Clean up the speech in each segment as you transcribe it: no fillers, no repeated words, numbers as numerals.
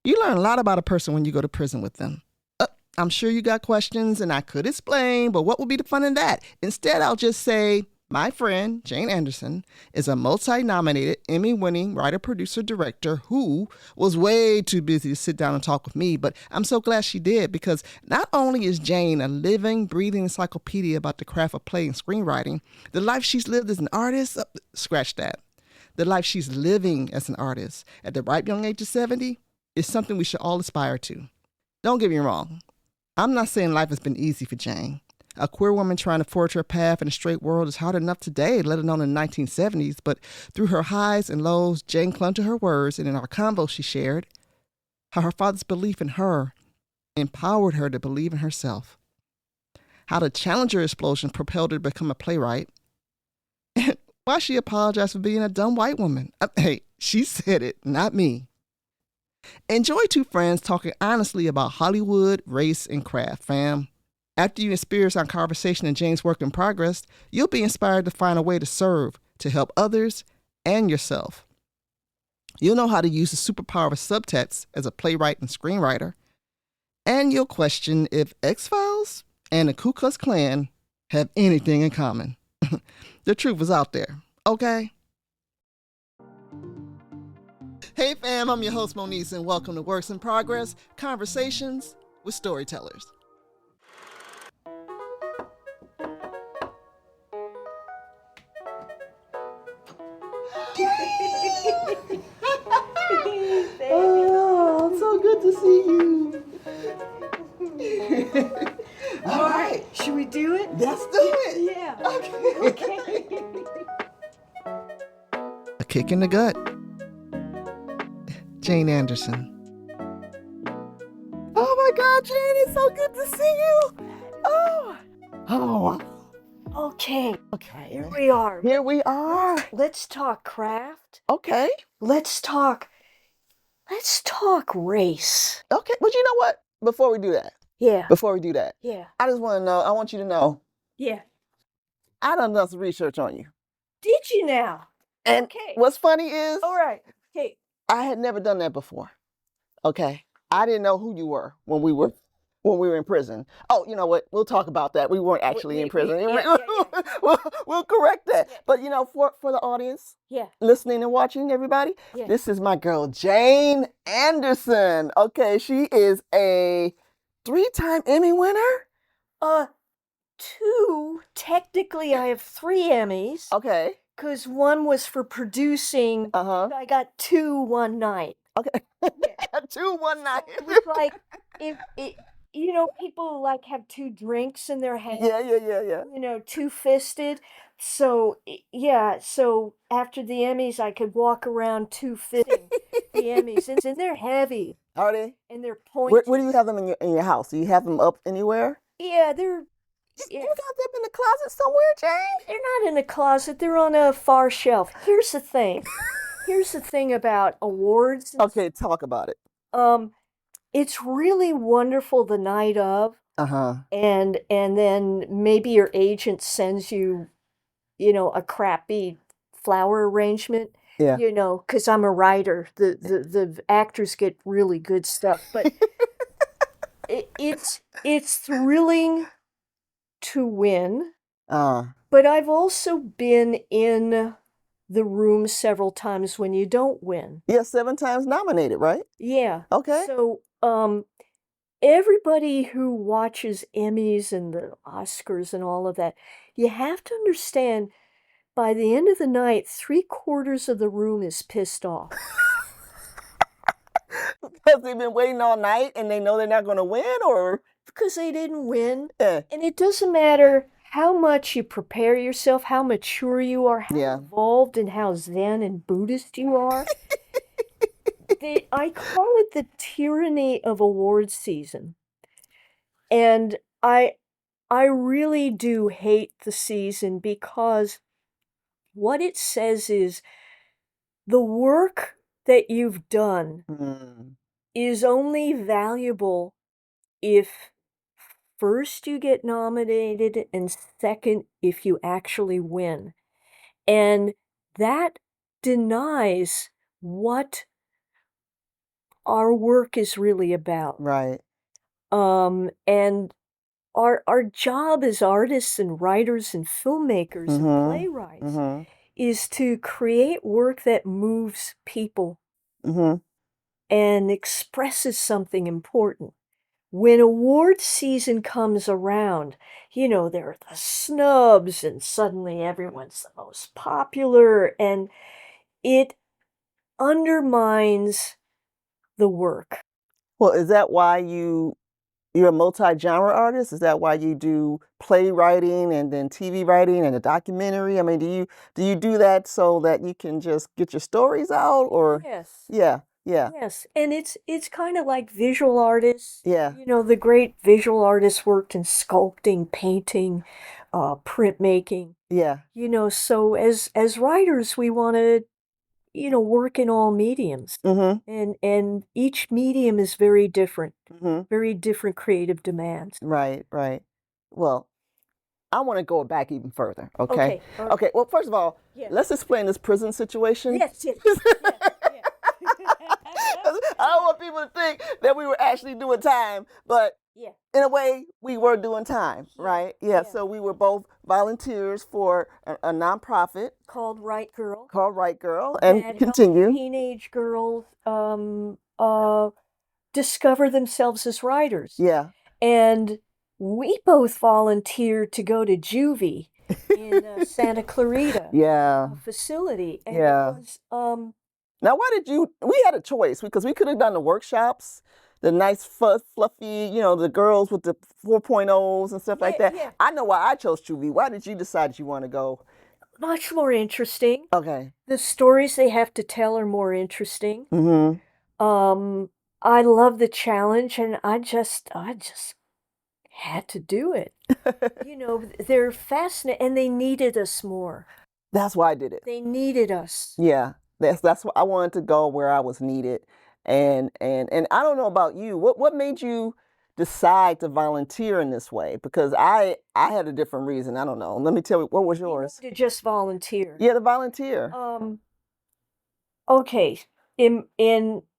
You learn a lot about a person when you go to prison with them. I'm sure you got questions and I could explain, but what would be the fun in that? Instead, I'll just say my friend, Jane Anderson, is a multi-nominated Emmy-winning writer, producer, director who was way too busy to sit down and talk with me, but I'm so glad she did because not only is Jane a living, breathing encyclopedia about the craft of play and screenwriting, the life she's lived as an artist, scratch that. The life she's living as an artist at the ripe young age of 70 is something we should all aspire to. Don't get me wrong. I'm not saying life has been easy for Jane. A queer woman trying to forge her path in a straight world is hard enough today, let alone in the 1970s. But through her highs and lows, Jane clung to her words, and in our convo she shared how her father's belief in her empowered her to believe in herself. How the Challenger explosion propelled her to become a playwright. And why she apologized for being a dumb white woman. Hey, she said it, not me. Enjoy two friends talking honestly about Hollywood, race, and craft, fam. After you experience our conversation and Jane's work in progress, you'll be inspired to find a way to serve, to help others and yourself. You'll know how to use the superpower of subtext as a playwright and screenwriter. And you'll question if X-Files and the Ku Klux Klan have anything in common. The truth is out there, okay? Hey fam, I'm your host Moniz and welcome to Works in Progress, Conversations with Storytellers. Oh, so good to see you. All right. Should we do it? Let's do it. Yeah. Okay. A kick in the gut. Jane Anderson. Oh my God, Jane, it's so good to see you. Oh. Okay. Okay. Here we are. Here we are. Let's talk craft. Okay. Let's talk race. Okay. But you know what? Before we do that. Yeah. I just want to know, I want you to know. Yeah. I done some research on you. Did you now? And okay. What's funny is. All right. Okay. I had never done that before. Okay. I didn't know who you were when we were in prison. Oh, you know what? We'll talk about that. We weren't actually in prison. We'll correct that. Yeah. But for the audience, listening and watching, everybody, this is my girl Jane Anderson. Okay, she is a 3-time Emmy winner. 2. Technically, I have 3 Emmys. Okay. Because one was for producing. I got 2 one night. Okay. 2 one night. It was like if people like have 2 drinks in their hand. Yeah. 2-fisted. So so after the Emmys, I could walk around 2-fisting the Emmys, and they're heavy. Are they? And they're pointy. Where do you have them in your house? Do you have them up anywhere? Yeah, they're. You got them in the closet somewhere, Jane? They're not in a closet. They're on a far shelf. Here's the thing. About awards. Okay, talk about it. It's really wonderful the night of. And then maybe your agent sends you, a crappy flower arrangement. Yeah. Because I'm a writer. The actors get really good stuff, but it's thrilling to win. But I've also been in the room several times when you don't win. Yeah, 7 times nominated, right? Yeah. Okay. So everybody who watches Emmys and the Oscars and all of that, you have to understand by the end of the night, 3/4 of the room is pissed off. Because they've been waiting all night and they know they're not going to win, or? Because they didn't win. Yeah. And it doesn't matter how much you prepare yourself, how mature you are, how involved and how Zen and Buddhist you are. I call it the tyranny of awards season. And I really do hate the season because what it says is the work that you've done is only valuable if first you get nominated and second if you actually win. And that denies what our work is really about. Right. And our job as artists and writers and filmmakers and Mm-hmm. playwrights Mm-hmm. is to create work that moves people Mm-hmm. and expresses something important. When award season comes around, there are the snubs, and suddenly everyone's the most popular, and it undermines the work. Well, is that why you're a multi-genre artist? Is that why you do playwriting and then TV writing and a documentary? I mean, do you do that so that you can just get your stories out, or Yes. yeah, yeah, Yes, and it's kind of like visual artists. yeah, The great visual artists worked in sculpting, painting, printmaking. yeah. So as writers, we want to, work in all mediums. Mm-hmm. And each medium is very Mm-hmm. different creative demands. Right, right. Well, I want to go back even further. Okay. Okay, all right. Okay. Well, first of all, Yeah. let's explain this prison situation. Yes, yes, yeah. I don't want people to think that we were actually doing time, but Yeah. in a way, we were doing time, right? Yeah. Yeah. So we were both volunteers for a nonprofit Called Right Girl. called Right Girl, and That continue. helps teenage girls discover themselves as writers. Yeah. And we both volunteered to go to Juvie in Santa Clarita Yeah. facility. And Yeah. it was Now, why did you? We had a choice because we could have done the workshops, the nice, fluffy, the girls with the 4.0s and stuff like Yeah, that. yeah. I know why I chose Juvie. Why did you decide you want to go? much more interesting. Okay. The stories they have to tell are more interesting. Mm-hmm. I love the challenge, and I just had to do it. They're fascinating, and they needed us more. That's why I did it. They needed us. Yeah. That's why I wanted to go where I was needed. And I don't know about you. What made you decide to volunteer in this way? Because I had a different reason. I don't know. Let me tell you, what was yours? To just volunteer. Yeah, to volunteer. Okay. In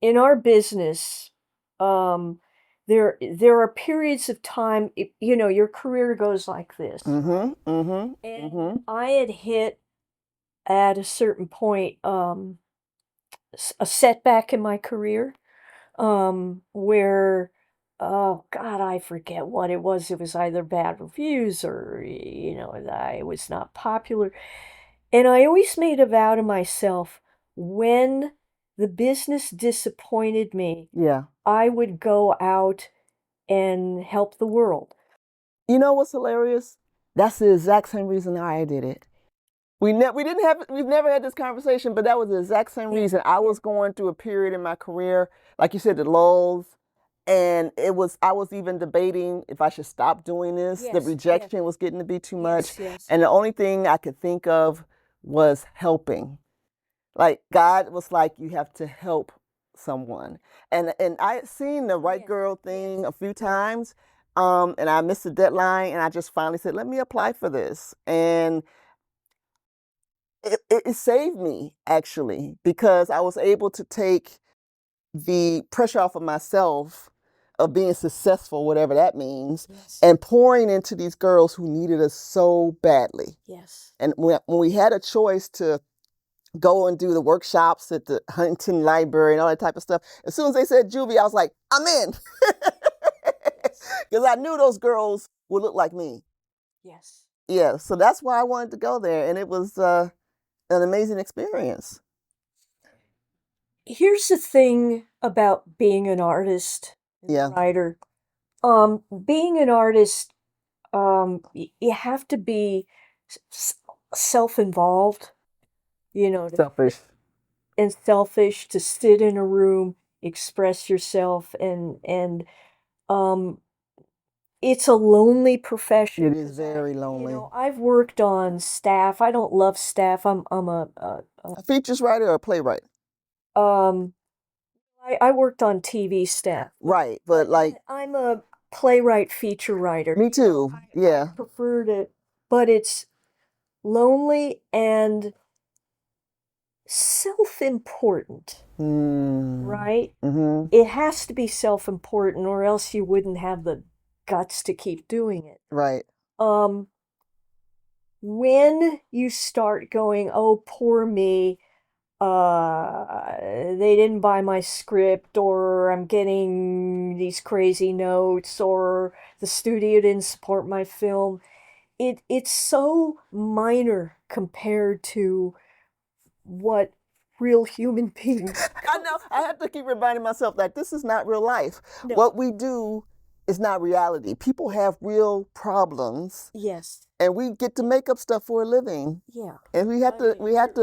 our business, there are periods of time, your career goes like this. Mm-hmm. Mm-hmm. And Mm-hmm. I had hit at a certain point a setback in my career, where, oh God, I forget what it was. It was either bad reviews or, I was not popular. And I always made a vow to myself, when the business disappointed me, Yeah. I would go out and help the world. You know what's hilarious? That's the exact same reason I did it. We've never had this conversation, but that was the exact same reason. I was going through a period in my career, like you said, the lulls, and I was even debating if I should stop doing this. The rejection was getting to be too much. Yes. And the only thing I could think of was helping. Like God was like, you have to help someone. And I had seen the Right Girl thing a few times, and I missed the deadline, and I just finally said, let me apply for this. And it saved me, actually, because I was able to take the pressure off of myself of being successful, whatever that means, and pouring into these girls who needed us so badly. Yes. And when we had a choice to go and do the workshops at the Huntington Library and all that type of stuff, as soon as they said Juvie, I was like, I'm in. Because I knew those girls would look like me. Yes. Yeah, so that's why I wanted to go there, and it was an amazing experience. Here's the thing about being an artist and a writer. Being an artist, you have to be self-involved, Selfish. and selfish, to sit in a room, express yourself, and it's a lonely profession. It is very lonely. I've worked on staff. I don't love staff. I'm a features writer or a playwright? I worked on TV staff. Right, but like I'm a playwright feature writer. Me too. Yeah. I preferred it, but it's lonely and self-important. right? Mm-hmm. It has to be self-important, or else you wouldn't have the guts to keep doing it. Right. When you start going, oh, poor me, they didn't buy my script, or I'm getting these crazy notes, or the studio didn't support my film, it's so minor compared to what real human beings I know. I have to keep reminding myself that this is not real life. No. What we do is not reality. People have real problems, Yes. and we get to make up stuff for a living. Yeah. And we have to,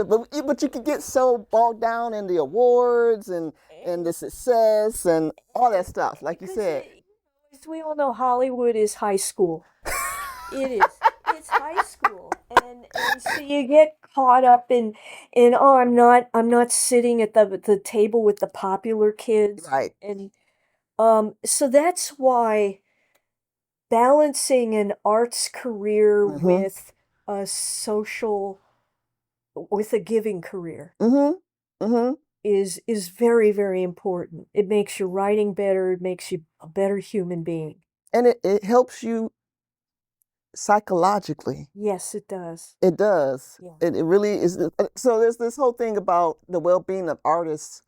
but you can get so bogged down in the awards and the success and all that stuff, like you said. As we all know, Hollywood is high school. It is. It's high school, and so you get caught up in oh, I'm not sitting at the table with the popular kids, Right. and so that's why balancing an arts career with a social, with a giving career is very, very important. It makes your writing better. It makes you a better human being. And it helps you psychologically. Yes, it does. It does. Yeah. It really is. So there's this whole thing about the well-being of artists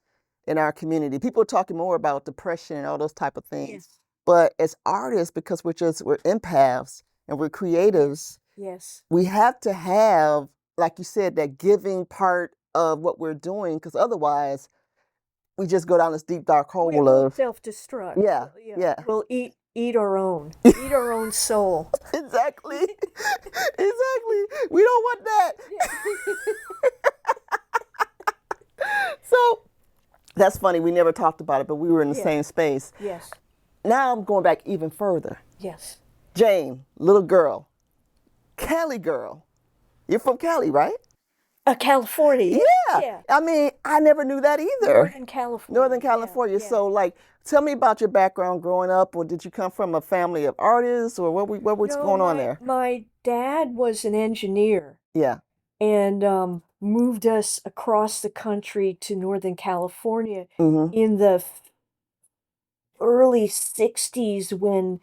in our community. People are talking more about depression and all those type of things. Yes. But as artists, because we're empaths and we're creatives, Yes. we have to have, like you said, that giving part of what we're doing, because otherwise we just go down this deep dark hole We'll of self-destruct. Yeah. We'll eat our own. Eat our own soul. Exactly. Exactly. We don't want that. So that's funny. We never talked about it, but we were in the same space. Yes. Now I'm going back even further. Yes. Jane, little girl, Cali girl. You're from Cali, right? California. Yeah. I mean, I never knew that either. Northern California. Northern California. Yeah. So, like, tell me about your background growing up, or did you come from a family of artists, or what was going on there? My dad was an engineer. Yeah. And moved us across the country to Northern California Mm-hmm. in the early 60s, when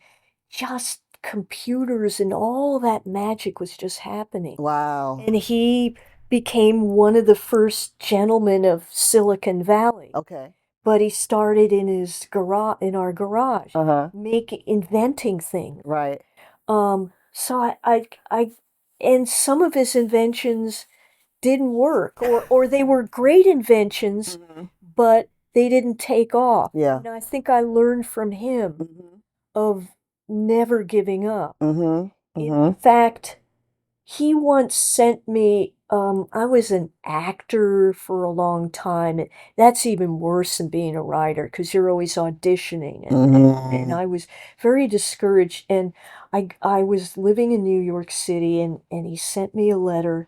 just computers and all that magic was just happening. Wow. And he became one of the first gentlemen of Silicon Valley. Okay. But he started in our garage, Uh-huh. inventing things. Right. So and some of his inventions didn't work, or they were great inventions, but they didn't take off. Yeah. And I think I learned from him of never giving up. In fact, he once sent me, I was an actor for a long time. And that's even worse than being a writer, because you're always auditioning. And I was very discouraged. And I was living in New York City, and he sent me a letter.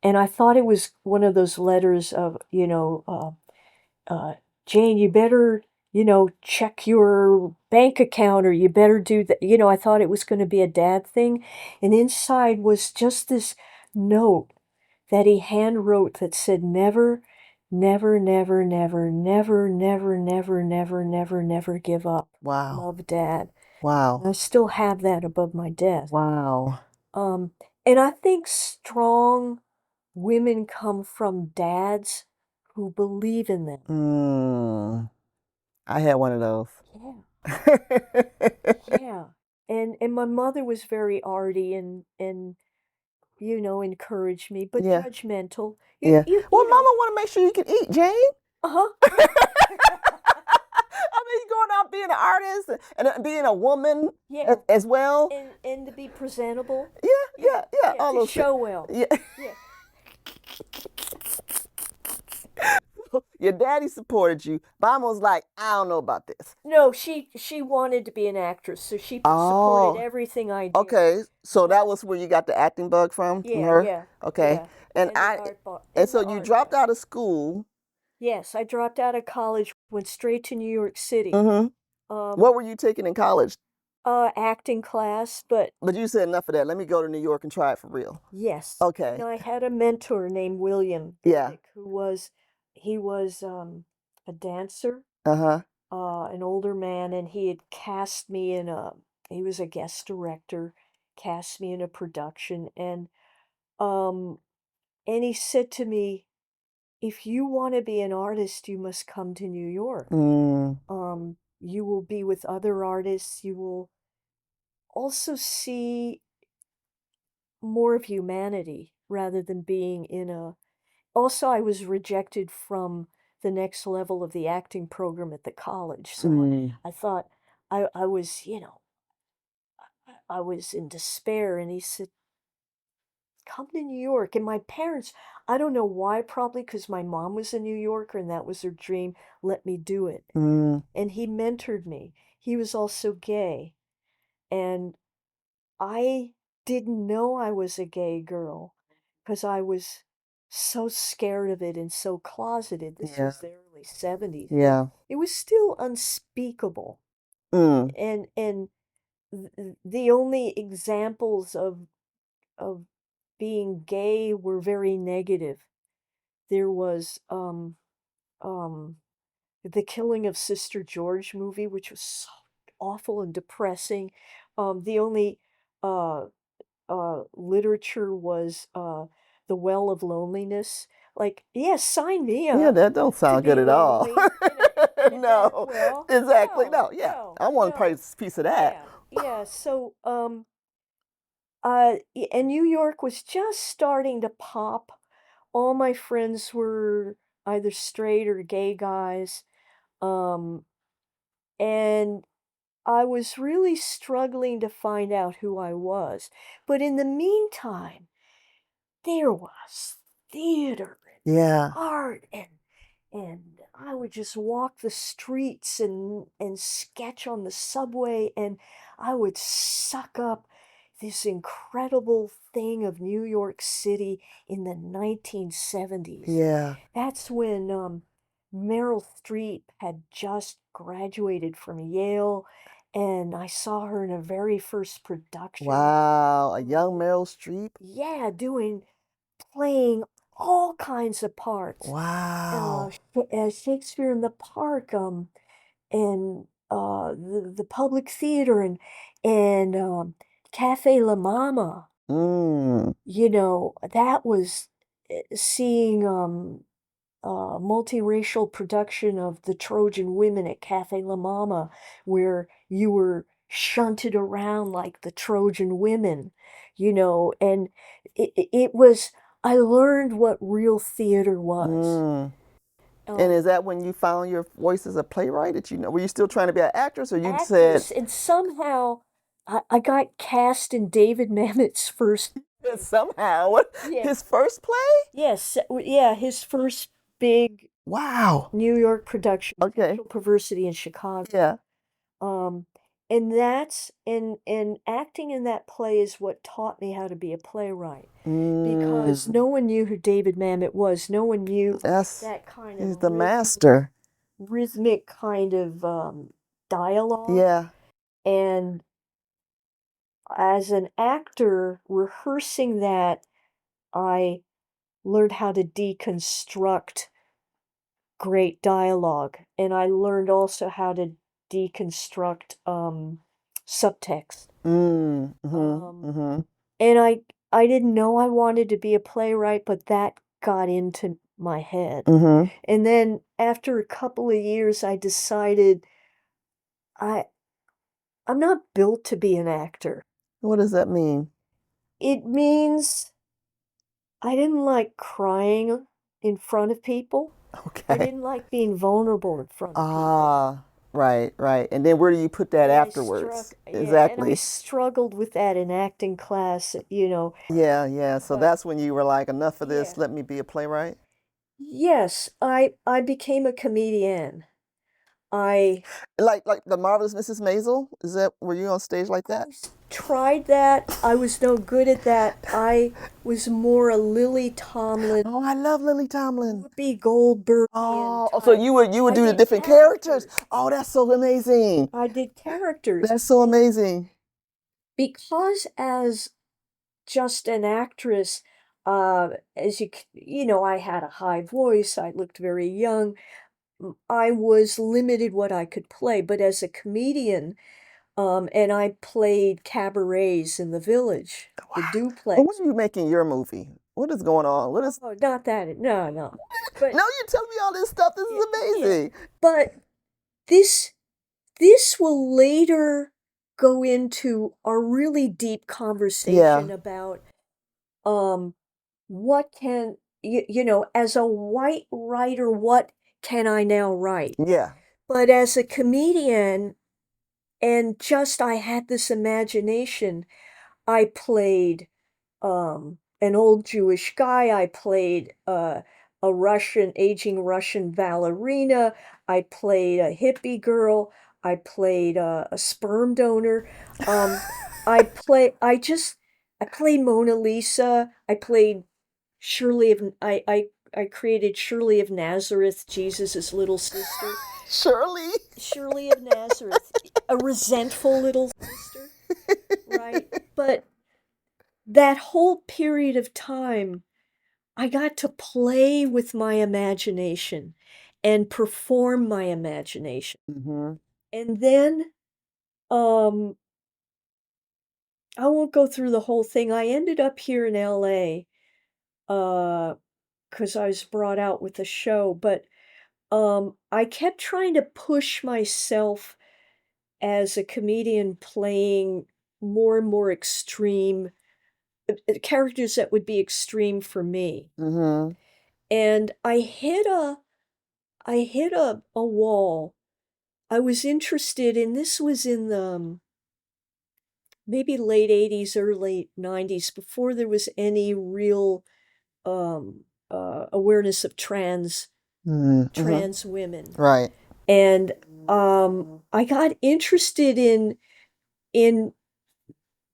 And I thought it was one of those letters of, Jane, you better, check your bank account, or you better do that. I thought it was going to be a dad thing. And inside was just this note that he hand wrote that said, never, never, never, never, never, never, never, never, never, never give up. Wow. Love, Dad. Wow. And I still have that above my desk. Wow. And I think strong women come from dads who believe in them. I had one of those. Yeah. Yeah. And my mother was very arty and encouraged me, but judgmental. Well, Mama want to make sure you can eat, Jane. Uh-huh. I mean, you're going out being an artist and being a woman as well. And to be presentable. Yeah. All to those show well. Yeah. Your daddy supported you. Mama was like, I don't know about this. No, she wanted to be an actress, so she supported everything I did. Okay, so that was where you got the acting bug from her? Yeah. Okay. Yeah. And so you dropped out of school. Yes, I dropped out of college, went straight to New York City. What were you taking in college? Acting class, but you said enough of that. Let me go to New York and try it for real. Yes. Okay. And I had a mentor named William. Yeah. He was a dancer, Uh-huh. an older man, and he had cast me in he was a guest director, cast me in a production, um, and he said to me, if you want to be an artist, you must come to New York. Mm. You will be with other artists. You will also see more of humanity rather than being in a. Also, I was rejected from the next level of the acting program at the college. So Mm. I thought I was, I was in despair. And he said, come to New York. And my parents, I don't know why, probably because my mom was a New Yorker and that was her dream, let me do it. Mm. And he mentored me. He was also gay. And I didn't know I was a gay girl because I was so scared of it and so closeted. This Yeah. was the early 70s. Yeah. It was still unspeakable. Mm. And the only examples of being gay were very negative. There was the Killing of Sister George movie, which was so awful and depressing. The only uh literature was The Well of Loneliness. Like, yeah, sign me Yeah, up that don't to sound good be at all. lonely. No, Well, exactly. no, No, yeah. no, I want a no. piece of that. Yeah, yeah. So, and New York was just starting to pop. All my friends were either straight or gay guys. Um, and I was really struggling to find out who I was. But in the meantime, there was theater and Yeah. art and I would just walk the streets and sketch on the subway and I would suck up this incredible thing of New York City in the 1970s. Yeah. That's when Meryl Streep had just graduated from Yale and I saw her in her very first production. Wow. A young Meryl Streep. Yeah, playing all kinds of parts. Wow. Shakespeare in the Park, and the Public Theater, and Cafe La Mama. Mm. That was seeing multiracial production of the Trojan Women at Cafe La Mama, where you were shunted around like the Trojan women, and it was, I learned what real theater was. Mm. And is Um, that when you found your voice as a playwright? That were you still trying to be an actress, or you said Actress, and somehow I got cast in David Mamet's first play. somehow what Yeah. his first play? Yes, yeah, his first big Wow. New York production, Okay. Sexual Perversity in Chicago. Yeah. Um, and acting in that play is what taught me how to be a playwright because Mm. no one knew who David Mamet was. No one knew That's that kind he's of the master. rhythmic kind of dialogue. Yeah. And as an actor, rehearsing that, I learned how to deconstruct great dialogue, and I learned also how to deconstruct subtext. Mm. Mm-hmm. Um, Mm-hmm. and I didn't know I wanted to be a playwright, but that got into my head. Mm-hmm. And then after a couple of years, I decided I I'm not built to be an actor. What does that mean? It means I didn't like crying in front of people. I Okay. didn't like being vulnerable in front of people. Ah, right, right. And then where do you put that afterwards? And I Exactly. struggled with that in acting class. Yeah, yeah. So But that's when you were like, enough of yeah. this, let me be a playwright. Yes, I became a comedian. I Like the marvelous Mrs. Maisel? Is that were you on stage like that? tried that. I was no good at that. I was more a Lily Tomlin, Oh, I love Lily Tomlin. Whoopi Goldbergian Oh, so type. you would I do the did different characters. characters. Oh, that's so amazing. I did characters. That's so And amazing. because as just an actress, as I had a high voice, I looked very young. I was limited what I could play, but as a comedian, and I played cabarets in the village, the Wow. duplex. Well, when are you making your movie? What is going on? What is? Oh, not that. No, no. But No, you're telling me all this stuff. This is yeah, amazing. but this this will later go into a really deep conversation Yeah. about what can as a white writer, what can I now write? Yeah. But as a comedian, and just I had this imagination, I played an old Jewish guy. I played a aging Russian ballerina. I played a hippie girl. I played a sperm donor. Um, I played Mona Lisa. I played Shirley of, I created Shirley of Nazareth, Jesus's little sister. Shirley. Shirley of Nazareth, a resentful little sister, right? But that whole period of time, I got to play with my imagination and perform my imagination. Mm-hmm. And then, um, I won't go through the whole thing. I ended up here in LA, because I was brought out with a show, but I kept trying to push myself as a comedian playing more and more extreme characters that would be extreme for me. Mm-hmm. And I hit a wall. I was interested in this was in the maybe late 80s, early 90s, before there was any real um, awareness of Mm-hmm. trans women. Right. And I got interested in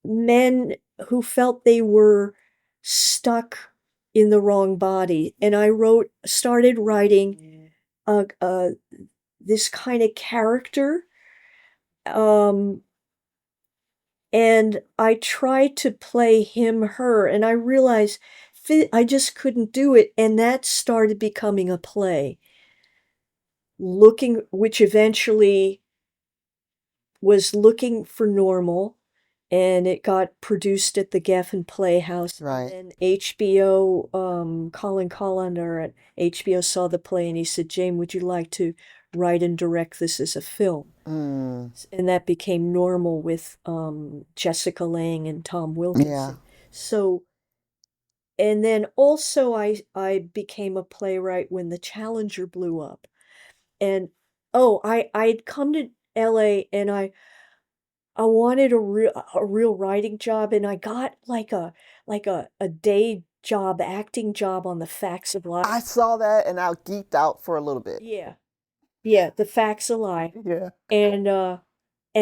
men who felt they were stuck in the wrong body. And I started writing uh, this kind of character. Um, and I tried to play him, her, and I realized I just couldn't do it. And that started becoming a play, which eventually was Looking for Normal, and it got produced at the Geffen Playhouse. Right. And then HBO, Colin Collender at HBO saw the play and he said, Jane, would you like to write and direct this as a film? Mm. And that became Normal with Jessica Lange and Tom Yeah. Wilkinson. So, and then also I became a playwright when the Challenger blew up. And I'd come to LA and I wanted a real writing job, and I got like a day job, acting job on the Facts of I Life. saw that and I geeked out for a little bit. Yeah, yeah, the Facts of Life. Yeah. And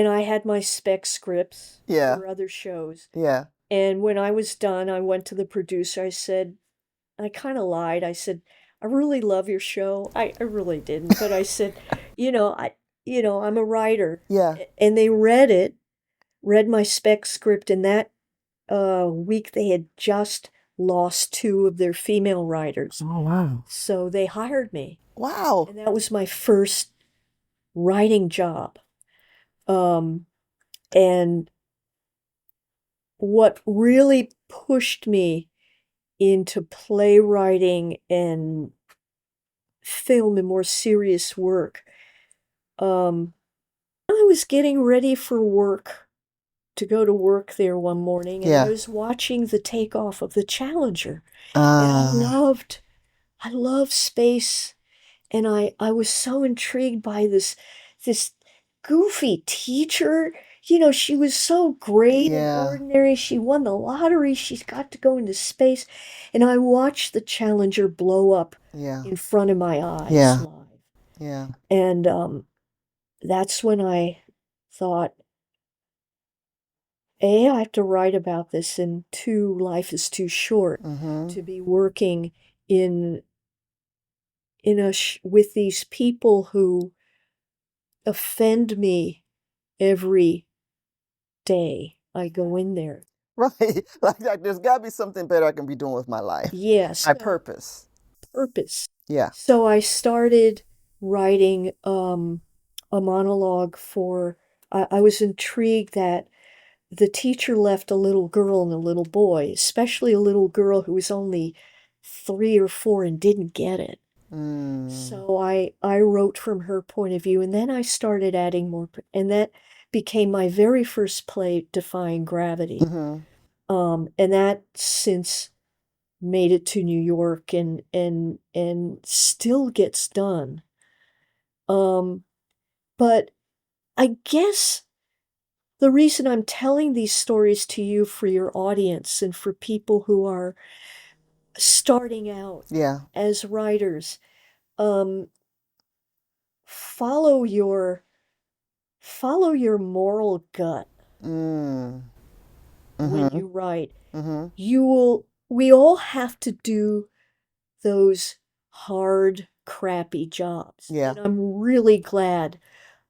I had my spec scripts Yeah. for other shows. Yeah. And when I was done, I went to the producer. I said, I kind of lied. I said, I really love your show. I really didn't, but I said, you know, I I'm a writer. Yeah. And they read my spec script, and that week they had just lost two of their female writers. Oh, wow. So they hired me. Wow. And that was my first writing job. And what really pushed me into playwriting and film and more serious work, um, I was getting ready for work to go to work there one morning, and I Yeah. was watching the takeoff of the Challenger. And I love space, and I was so intrigued by this goofy teacher. She was so great and Yeah. ordinary. She won the lottery. She's got to go into space. And I watched the Challenger blow up Yeah. in front of my eyes Yeah. live. Yeah. And that's when I thought, A, I have to write about this, and two, life is too short Mm-hmm. to be working in with these people who offend me every day I go in there. Right. Like there's got to be something better I can be doing with my life. Yes, My purpose. purpose. Yeah. So I started writing a monologue for, I was intrigued that the teacher left a little girl and a little boy, especially a little girl who was only 3 or 4 and didn't get it. So I wrote from her point of view, and then I started adding more, and that became my very first play, Defying Gravity. And that since made it to New York and still gets done. But I guess the reason I'm telling these stories to you for your audience and for people who are starting out as writers, follow your moral gut when you write. We all have to do those hard, crappy jobs. And I'm really glad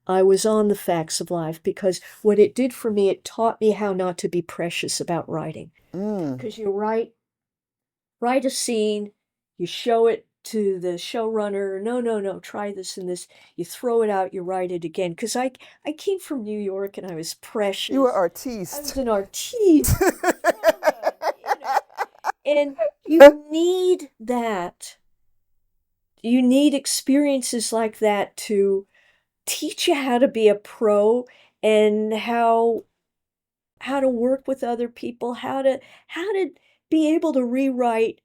I was on The Facts of Life, because what it did for me, it taught me how not to be precious about writing. Because you write a scene, you show it to the showrunner, no, try this and this. You throw it out, you write it again. Because I came from New York and I was precious. You were artiste. I was an artiste. And you need that. You need experiences like that to teach you how to be a pro and how to work with other people, how to be able to rewrite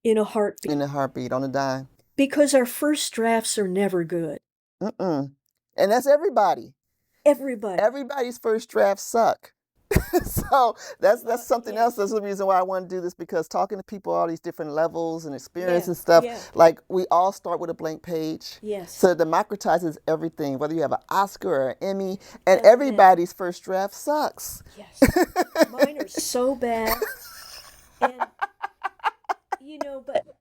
in a heartbeat. In a heartbeat, on a dime. Because our first drafts are never good. And that's everybody. Everybody. Everybody's first drafts suck. So that's something else. That's the reason why I want to do this, because talking to people all these different levels and experience and stuff, like we all start with a blank page. So it democratizes everything, whether you have an Oscar or an Emmy, and everybody's first draft sucks. Mine are so bad.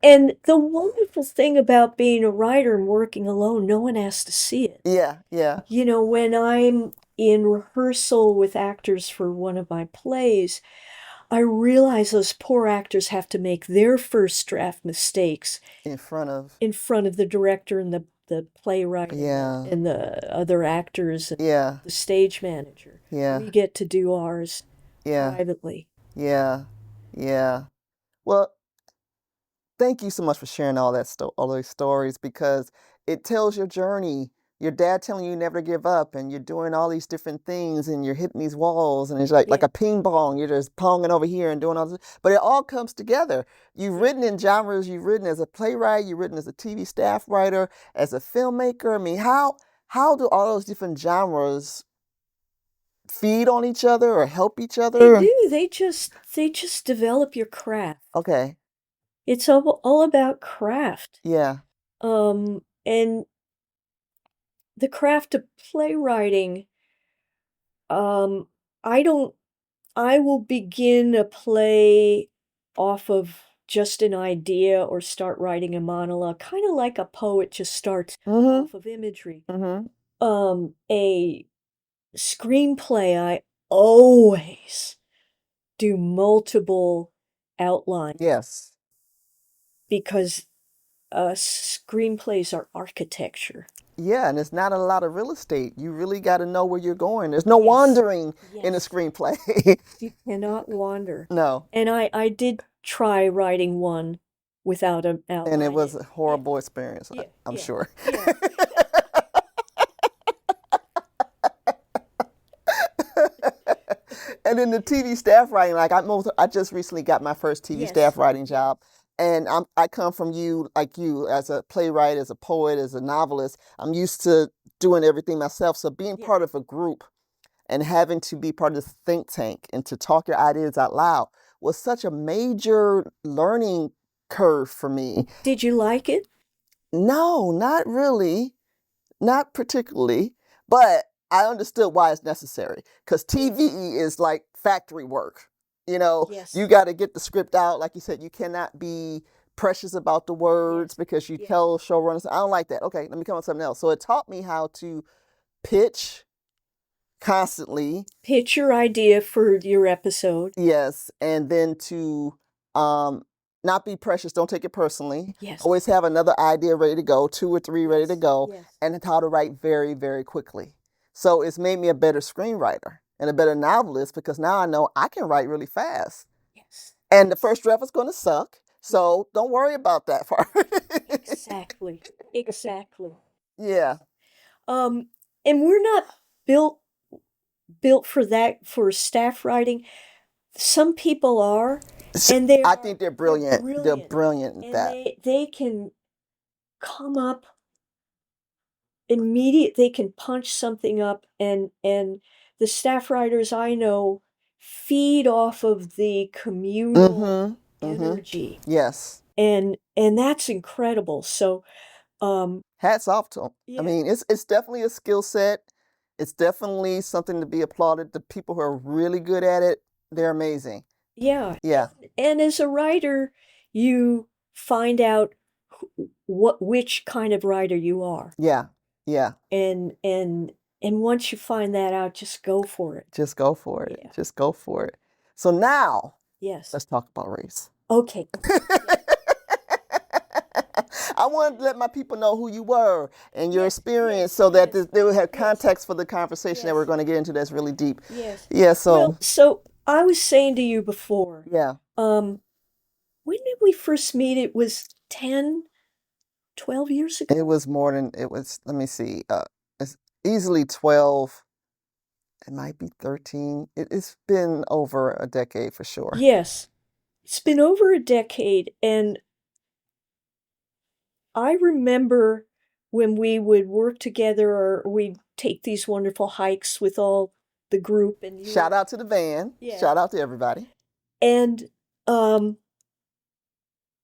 And the wonderful thing about being a writer and working alone, no one has to see it. When I'm in rehearsal with actors for one of my plays, I realize those poor actors have to make their first draft mistakes in front of the director and the playwright and the other actors and the stage manager. We get to do ours privately. Well, thank you so much for sharing all those stories, because it tells your journey. Your dad telling you never to give up, and you're doing all these different things, and you're hitting these walls, and it's like a ping pong. You're just ponging over here and doing all this, but it all comes together. You've written in genres. You've written as a playwright. You've written as a TV staff writer, as a filmmaker. I mean, how do all those different genres feed on each other or help each other? They do. They just develop your craft. Okay. It's all about craft. And the craft of playwriting, I will begin a play off of just an idea or start writing a monologue, kind of like a poet just starts off of imagery. A screenplay, I always do multiple outlines. Because screenplays are architecture. And it's not a lot of real estate. You really got to know where you're going. There's no wandering in a screenplay. You cannot wander. No. And I did try writing one without an outline. And it was a horrible experience, I'm sure. And then the TV staff writing, like I just recently got my first TV staff writing job. And I come from you as a playwright, as a poet, as a novelist. I'm used to doing everything myself. So being part of a group and having to be part of the think tank and to talk your ideas out loud was such a major learning curve for me. Did you like it? No, not really. Not particularly. But I understood why it's necessary. Because TV is like factory work. You got to get the script out. Like you said, you cannot be precious about the words because you tell showrunners, I don't like that. Okay, let me come up with something else. So it taught me how to pitch constantly. Pitch your idea for your episode. Yes, and then to not be precious. Don't take it personally. Yes. Always have another idea ready to go, 2 or 3 ready to go, Yes. and how to write very, very quickly. So it's made me a better screenwriter and a better novelist because now I know I can write really fast. Yes. And the first draft is going to suck. So don't worry about that part. Exactly. Exactly. Yeah. And we're not built for that, for staff writing. Some people are, and I think they're brilliant. They're brilliant at and that. they can come up immediate. They can punch something up, and the staff writers I know feed off of the communal energy. Yes. And that's incredible. So hats off to them. Yeah. I mean, it's definitely a skill set. It's definitely something to be applauded. The people who are really good at it, they're amazing. Yeah. Yeah. And as a writer, you find out which kind of writer you are. Yeah. Yeah. And once you find that out, just go for it. Just go for it. Yeah. Just go for it. So now, Yes. let's talk about race. Okay. I wanted to let my people know who you were and your experience so that they would have context for the conversation that we're going to get into that's really deep. Yes. Yeah, so. Well, so I was saying to you before. Yeah. When did we first meet? It was 10, 12 years ago? It was more than, it was, let me see, it's easily 12. It might be 13. It's been over a decade for sure. Yes. It's been over a decade, and I remember when we would work together or we'd take these wonderful hikes with all the group. And shout out to the van. Yeah. Shout out to everybody. And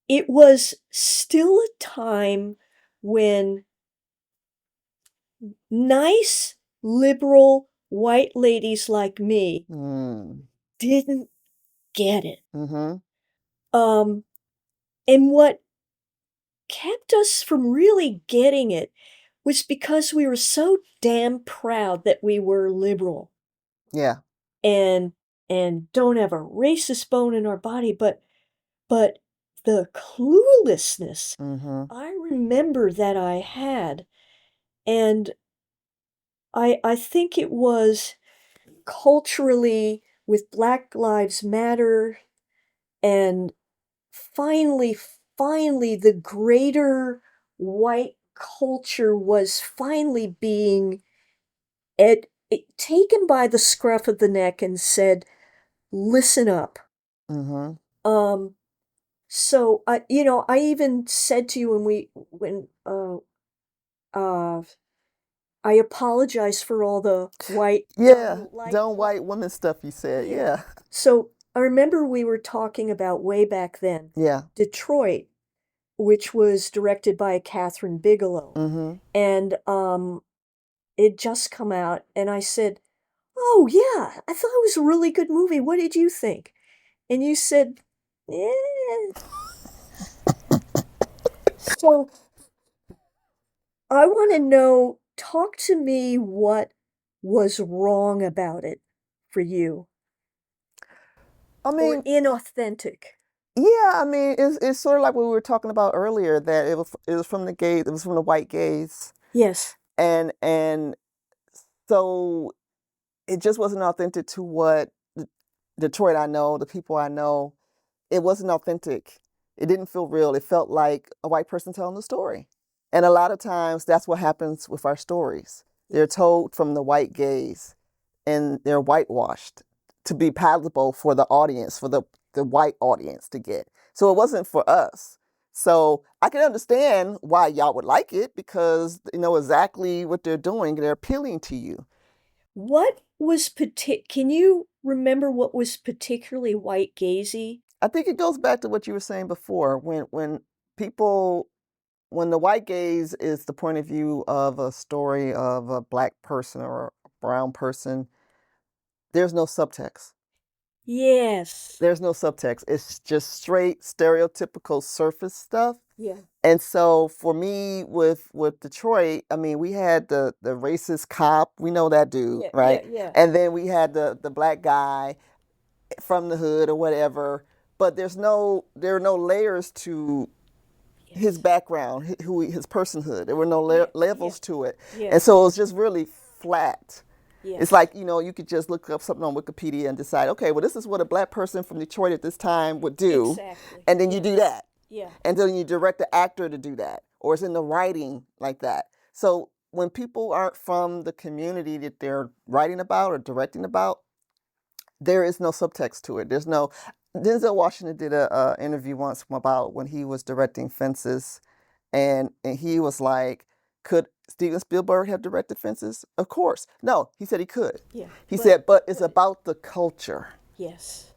it was still a time when nice, liberal, white ladies like me didn't get it. And what kept us from really getting it was because we were so damn proud that we were liberal. Yeah. And don't have a racist bone in our body, but the cluelessness I remember that I had, and I think it was culturally with Black Lives Matter, and finally the greater white culture was finally being taken by the scruff of the neck and said, listen up. So I even said to you when I apologize for all the white don't white women stuff you said. Yeah. So I remember we were talking about way back then. Yeah. Detroit, which was directed by Catherine Bigelow. And it just come out, and I said, oh yeah, I thought it was a really good movie. What did you think? And you said, yeah. So I want to know, talk to me what was wrong about it for you. I mean, or inauthentic. Yeah, I mean, it's sort of like what we were talking about earlier, that it was from the gays, it was from the white gays. Yes. And so it just wasn't authentic to what Detroit I know, the people I know. It wasn't authentic. It didn't feel real. It felt like a white person telling the story. And a lot of times that's what happens with our stories. They're told from the white gaze, and they're whitewashed to be palatable for the audience, for the white audience to get. So it wasn't for us. So I can understand why y'all would like it, because you know exactly what they're doing. They're appealing to you. What was can you remember what was particularly white gazy? I think it goes back to what you were saying before, when the white gaze is the point of view of a story of a Black person or a brown person, there's no subtext. Yes. There's no subtext. It's just straight stereotypical surface stuff. Yeah. And so for me with Detroit, I mean, we had the racist cop, we know that dude, right? Yeah. And then we had the Black guy from the hood or whatever, but there are no layers to his Yes. background, his personhood. There were no Yeah. levels to it, Yeah. and so it was just really flat. Yes. It's like, you could just look up something on Wikipedia and decide, okay, well, this is what a black person from Detroit at this time would do, Exactly. and then you Yes. do that, Yeah. and then you direct the actor to do that, or it's in the writing like that. So when people aren't from the community that they're writing about or directing about, there is no subtext to it. There's no. Denzel Washington did a interview once about when he was directing Fences, and he was like, "Could Steven Spielberg have directed Fences?" Of course, no. He said he could. Yeah. He said, but it's about the culture. Yes.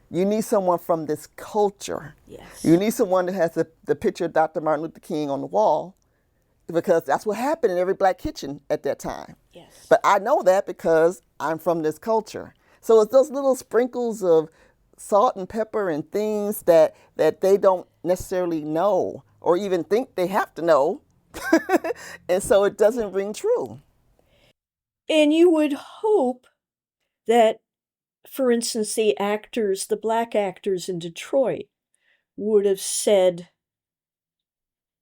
You need someone from this culture. Yes. You need someone that has the picture of Dr. Martin Luther King on the wall, because that's what happened in every black kitchen at that time. Yes. But I know that because I'm from this culture. So it's those little sprinkles of salt and pepper and things that they don't necessarily know or even think they have to know. And so it doesn't ring true. And you would hope that, for instance, the black actors in Detroit would have said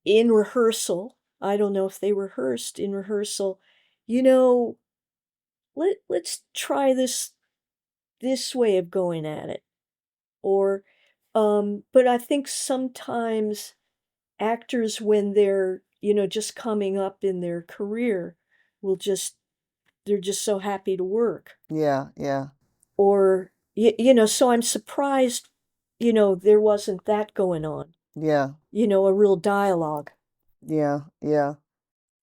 in rehearsal, I don't know if they rehearsed in rehearsal, let's try this way of going at it. Or but I think sometimes actors, when they're, just coming up in their career, they're just so happy to work. Yeah, yeah, Or so I'm surprised, there wasn't that going on. yeah, A real dialogue. yeah, yeah.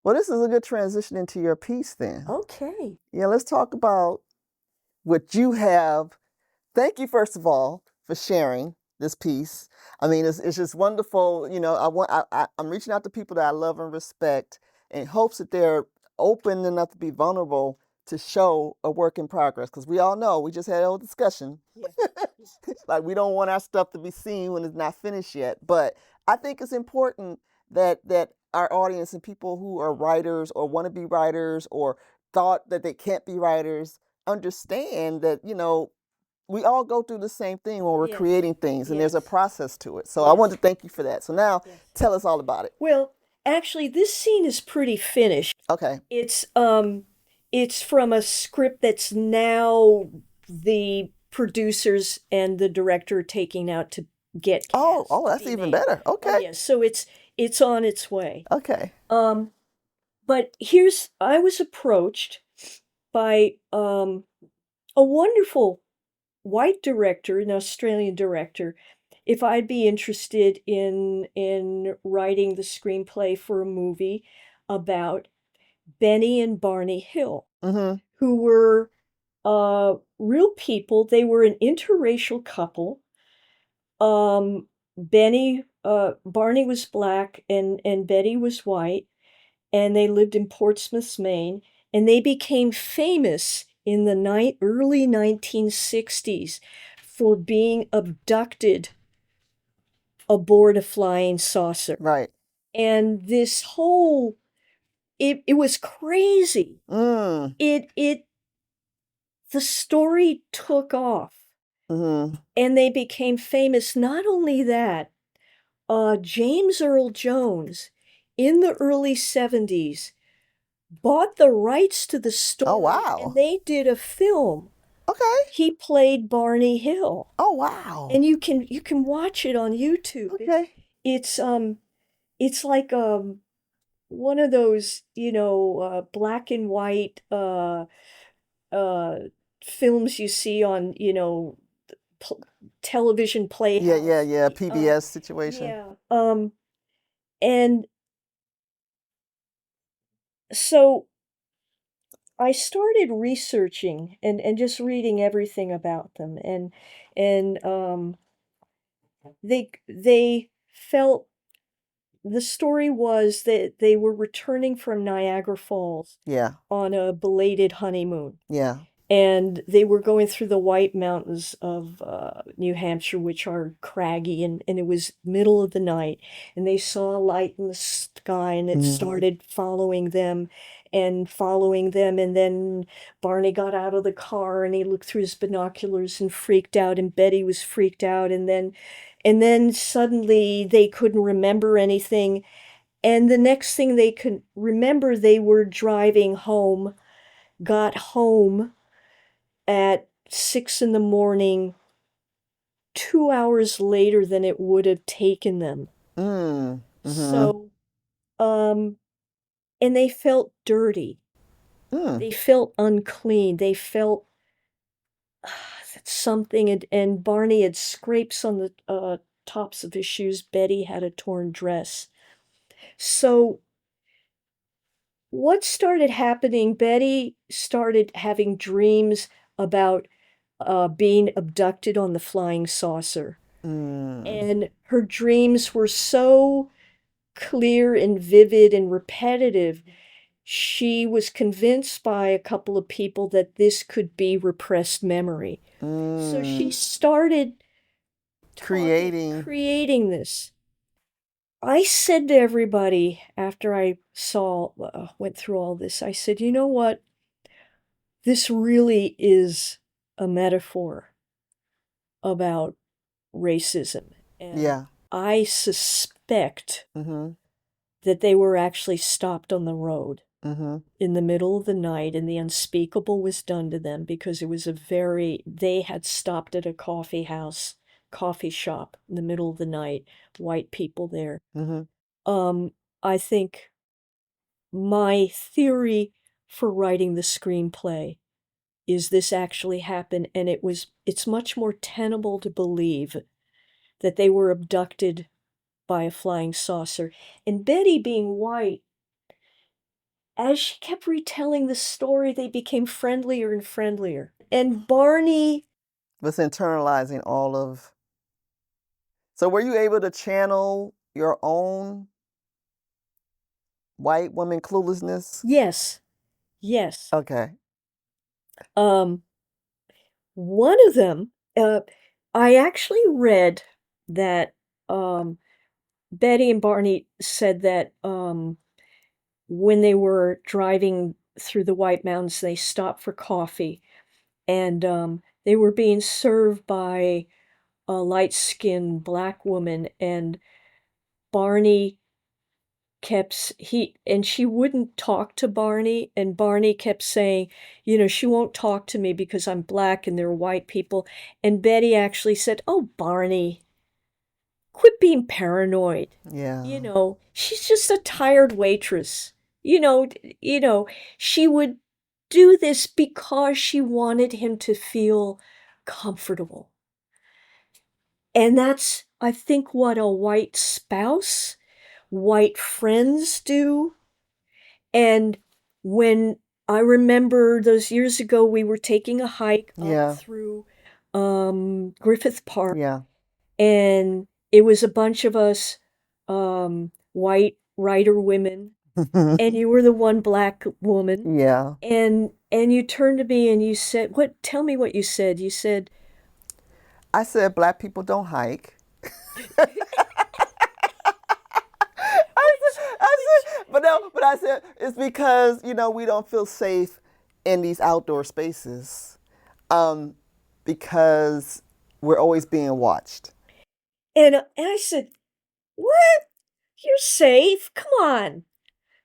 Well, this is a good transition into your piece then. Okay. Yeah, let's talk about what you have. Thank you, first of all, for sharing this piece. I mean, it's just wonderful. I'm reaching out to people that I love and respect in hopes that they're open enough to be vulnerable to show a work in progress. Because we all know, we just had a whole discussion. Yeah. Like, we don't want our stuff to be seen when it's not finished yet. But I think it's important that our audience and people who are writers or want to be writers or thought that they can't be writers understand that, we all go through the same thing when we're Yes. creating things, and there's a Yes. process to it. So I Yes. want to thank you for that. So now Yes. tell us all about it. Well, actually, this scene is pretty finished. Okay. It's from a script that's now the producers and the director taking out to get cast. Oh, that's to be even made. better. Okay. Oh, yes. So it's on its way. Okay. But I was approached by a wonderful white director, an Australian director, if I'd be interested in writing the screenplay for a movie about Benny and Barney Hill, Mm-hmm. who were real people. They were an interracial couple. Barney was black and Betty was white, and they lived in Portsmouth, Maine, and they became famous in the early 1960s for being abducted aboard a flying saucer. Right. And this whole it was crazy. Mm. The story took off. Mm-hmm. And they became famous. Not only that, James Earl Jones in the early 70s bought the rights to the story. Oh, wow. And they did a film. Okay. He played Barney Hill. Oh, wow. And you can watch it on YouTube. Okay. It's like one of those, black and white films you see on, television playhouse. Yeah. PBS situation. Yeah. And so I started researching and just reading everything about them, and they felt the story was that they were returning from Niagara Falls Yeah. on a belated honeymoon. Yeah. and they were going through the White Mountains of New Hampshire, which are craggy, and it was middle of the night, and they saw a light in the sky, and it started following them, and then Barney got out of the car and he looked through his binoculars and freaked out, and Betty was freaked out, and then suddenly they couldn't remember anything, and the next thing they could remember, they were driving home, got home at 6 in the morning, 2 hours later than it would have taken them. Mm. Mm-hmm. So, um, and they felt dirty. Mm. They felt unclean. They felt that something, and Barney had scrapes on the tops of his shoes. Betty had a torn dress. So, what started happening? Betty started having dreams about being abducted on the flying saucer. Mm. And her dreams were so clear and vivid and repetitive. She was convinced by a couple of people that this could be repressed memory. So she Mm. started Creating. creating this. I said to everybody after I went through all this, I said, you know what? This really is a metaphor about racism. And Yeah. I suspect Mm-hmm. that they were actually stopped on the road Mm-hmm. in the middle of the night, and the unspeakable was done to them because they had stopped at a coffee shop in the middle of the night, white people there. Mm-hmm. I think my theory for writing the screenplay is this actually happened, and it's much more tenable to believe that they were abducted by a flying saucer. And Betty, being white, as she kept retelling the story, they became friendlier and friendlier. And Barney, Was internalizing all of. So were you able to channel your own white woman cluelessness? yes, yes. Okay. Um, One of them, I actually read that Betty and Barney said that when they were driving through the White Mountains, they stopped for coffee, and they were being served by a light-skinned black woman, and Barney she wouldn't talk to Barney, and Barney kept saying, she won't talk to me because I'm black and they're white people. And Betty actually said, oh, Barney, quit being paranoid. Yeah. She's just a tired waitress. She would do this because she wanted him to feel comfortable. And that's, I think, what a white spouse, white friends do. And when I remember those years ago, we were taking a hike up Yeah. through Griffith Park, Yeah. and it was a bunch of us white writer women, and you were the one black woman, Yeah. and you turned to me and you said, "What? Tell me what you said." You said, I said black people don't hike. But I said it's because we don't feel safe in these outdoor spaces, because we're always being watched. and I said, "What? You're safe? Come on,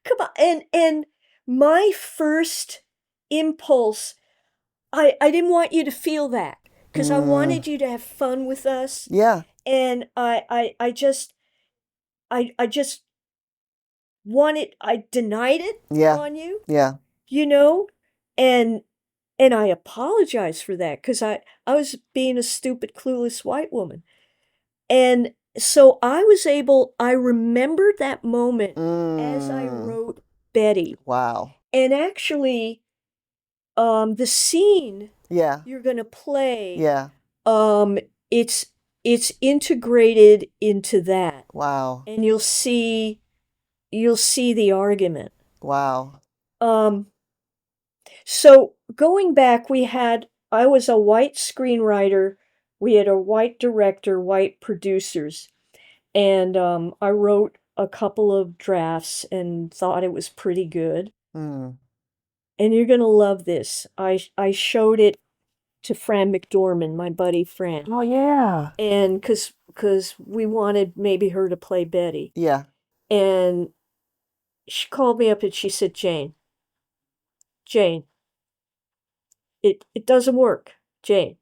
come on!" And my first impulse, I didn't want you to feel that because I Mm, wanted you to have fun with us, yeah. and I just I denied it Yeah. on you, Yeah. you know, and and I apologize for that because I was being a stupid, clueless white woman, and so I remembered that moment as I Mm, wrote Betty, wow. and actually, the scene Yeah. you're gonna play, Yeah. um, it's it's integrated into that, Wow. and you'll see the argument. Wow. Um, So going back, I was a white screenwriter. We had a white director, white producers. And I wrote a couple of drafts and thought it was pretty good. Mm. And you're going to love this. I showed it to Fran McDormand, my buddy Fran. Oh, yeah. And because we wanted maybe her to play Betty. Yeah. And she called me up and she said, Jane, it doesn't work. Jane,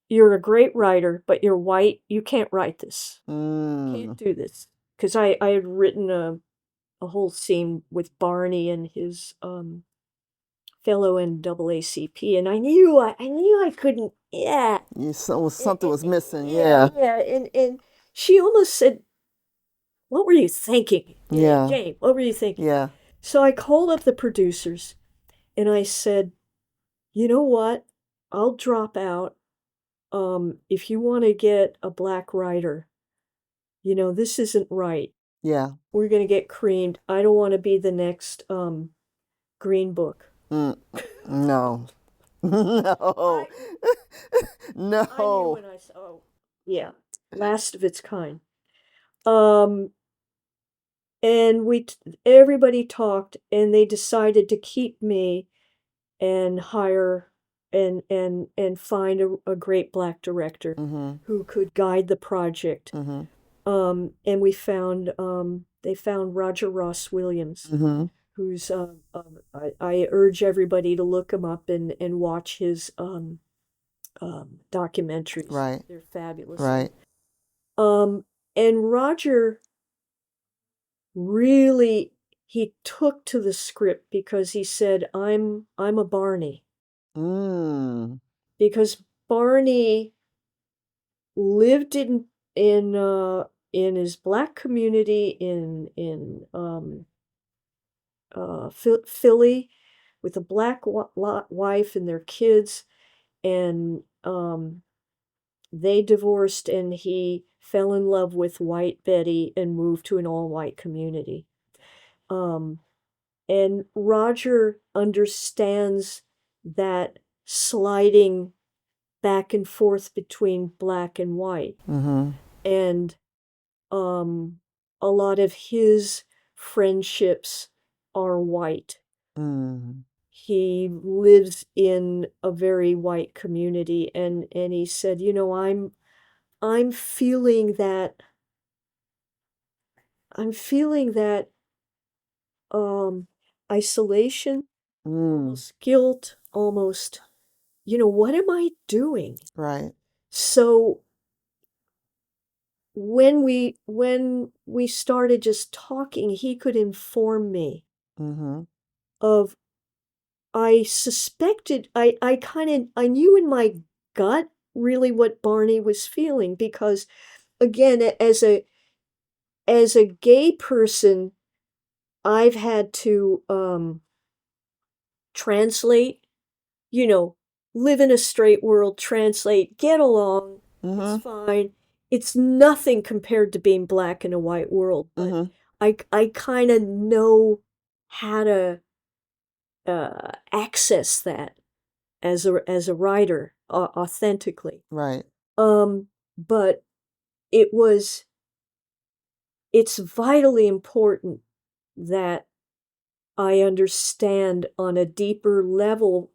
you're a great writer, but you're white. You can't write this. Can't do this. Because I had written a whole scene with Barney and his fellow NAACP, and I knew I couldn't. Yeah, Something was missing. Yeah. yeah. And she almost said, "What were you thinking?" Yeah. Jane, what were you thinking? Yeah. So I called up the producers, and I said, "You know what? I'll drop out. If you want to get a black writer, this isn't right. Yeah. We're gonna get creamed. I don't want to be the next Green Book." No. No. I knew No. when I saw, yeah, last of its kind. And everybody talked, and they decided to keep me and hire and find a great black director who could guide the project. And they found Roger Ross Williams, who's I urge everybody to look him up and watch his documentaries. Right. They're fabulous. Right. And Roger really, he took to the script because he said, I'm a Barney. Because Barney lived in his black community in Philly with a black wife and their kids, and they divorced, and he fell in love with white Betty and moved to an all-white community. And Roger understands that sliding back and forth between black and white. And a lot of his friendships are white. He lives in a very white community, and he said, I'm feeling that isolation, almost guilt, almost, what am I doing? Right. So when we started just talking, he could inform me of, I suspected, I knew in my gut really what Barney was feeling, because again, as a gay person, I've had to translate, live in a straight world, translate, get along, it's fine. It's nothing compared to being black in a white world, but I kind of know how to access that as a writer authentically. Right. But it's vitally important that I understand on a deeper level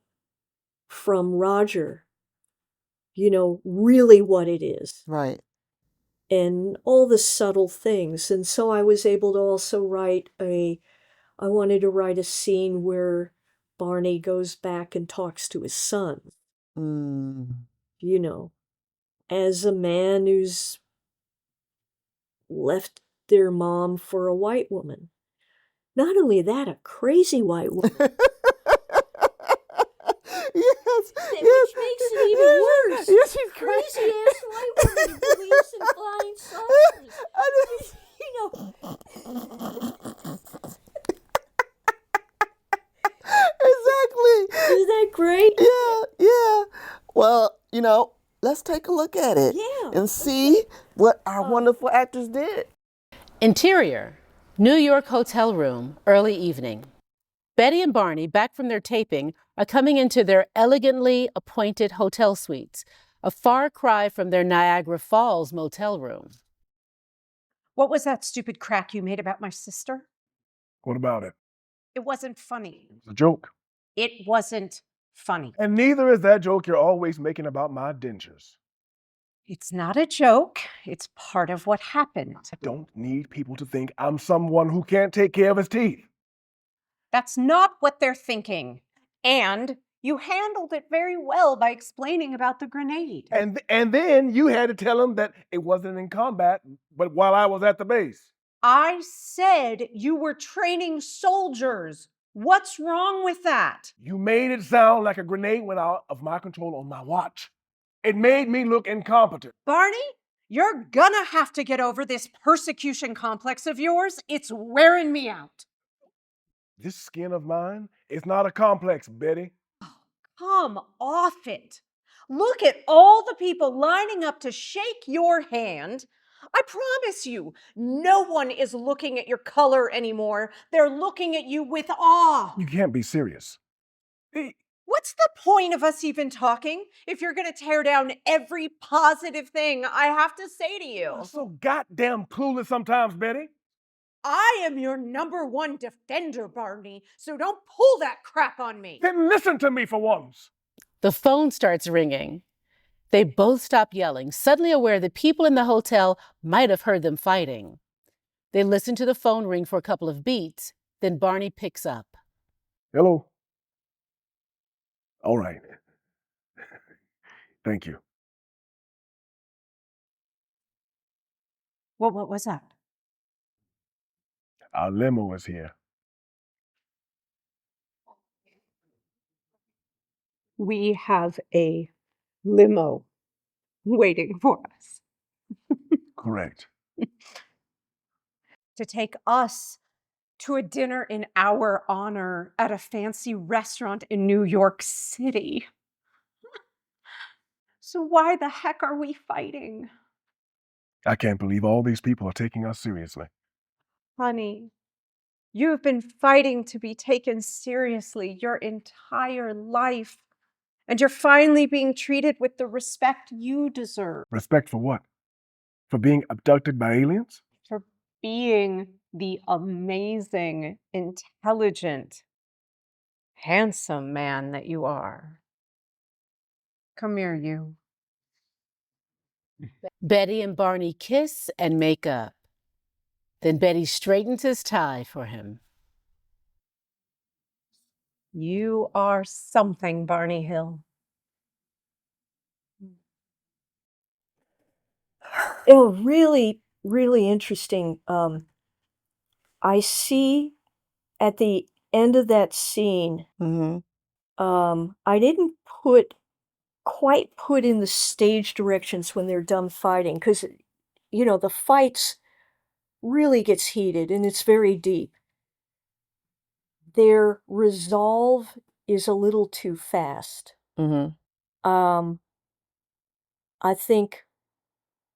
from Roger, really what it is. Right. And all the subtle things. And so I was able to also I wanted to write a scene where Barney goes back and talks to his son. As a man who's left their mom for a white woman. Not only that, a crazy white woman. Yes. Which makes it even worse. Yes, she's crazy ass white woman who believes in flying saucers. Exactly. Isn't that great? Yeah. Well, let's take a look at it. Yeah. And see what our wonderful actors did. Interior, New York hotel room, early evening. Betty and Barney, back from their taping, are coming into their elegantly appointed hotel suites, a far cry from their Niagara Falls motel room. What was that stupid crack you made about my sister? What about it? It wasn't funny. It's a joke. It wasn't funny. And neither is that joke you're always making about my dentures. It's not a joke. It's part of what happened. I don't need people to think I'm someone who can't take care of his teeth. That's not what they're thinking. And you handled it very well by explaining about the grenade. And then you had to tell him that it wasn't in combat, but while I was at the base. I said you were training soldiers. What's wrong with that? You made it sound like a grenade went out of my control on my watch. It made me look incompetent. Barney, you're gonna have to get over this persecution complex of yours. It's wearing me out. This skin of mine is not a complex, Betty. Come off it. Look at all the people lining up to shake your hand. I promise you, no one is looking at your color anymore. They're looking at you with awe. You can't be serious. Hey, what's the point of us even talking if you're going to tear down every positive thing I have to say to you? you're so goddamn clueless sometimes, Betty. I am your #1 defender, Barney, so don't pull that crap on me. Then listen to me for once. The phone starts ringing. They both stop yelling, suddenly aware that people in the hotel might have heard them fighting. They listen to the phone ring for a couple of beats, then Barney picks up. Hello. All right. Thank you. Well, what was that? Our limo is here. We have a limo waiting for us. Correct. To take us to a dinner in our honor at a fancy restaurant in New York City. So why the heck are we fighting? I can't believe all these people are taking us seriously. Honey, you've been fighting to be taken seriously your entire life. And you're finally being treated with the respect you deserve. Respect for what? For being abducted by aliens? For being the amazing, intelligent, handsome man that you are. Come here, you. Betty and Barney kiss and make up. Then Betty straightens his tie for him. You are something, Barney Hill. Oh, really, really interesting. I see at the end of that scene, I didn't quite put in the stage directions when they're done fighting, because, you know, the fights really gets heated and it's very deep. Their resolve is a little too fast. I think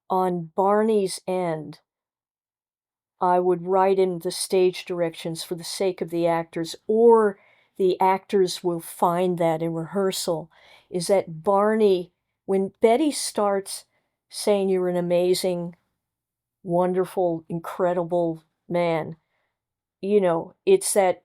on Barney's end, I would write in the stage directions for the sake of the actors, or the actors will find that in rehearsal, is that Barney, when Betty starts saying you're an amazing, wonderful, incredible man, you know, it's that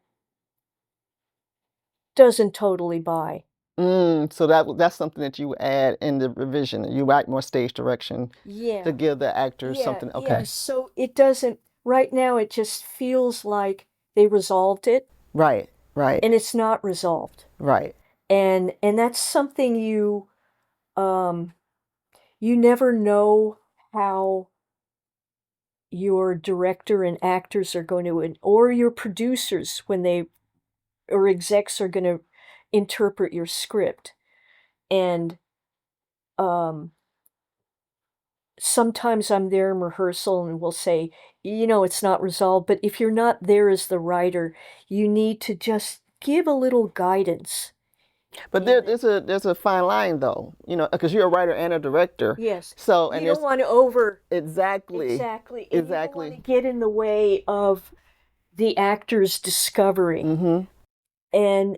doesn't totally buy. So that's something that you add in the revision. You write more stage direction to give the actors something. Okay. Yeah, so it doesn't, right now it just feels like they resolved it. Right. And it's not resolved. Right. And that's something you never know how your director and actors are going to, or your producers or execs are going to interpret your script. And sometimes I'm there in rehearsal and we'll say, you know, it's not resolved, but if you're not there as the writer, you need to just give a little guidance. But there's a fine line, though, you know, because you're a writer and a director. Yes. So you don't want to exactly. And you don't want to get in the way of the actor's discovery. And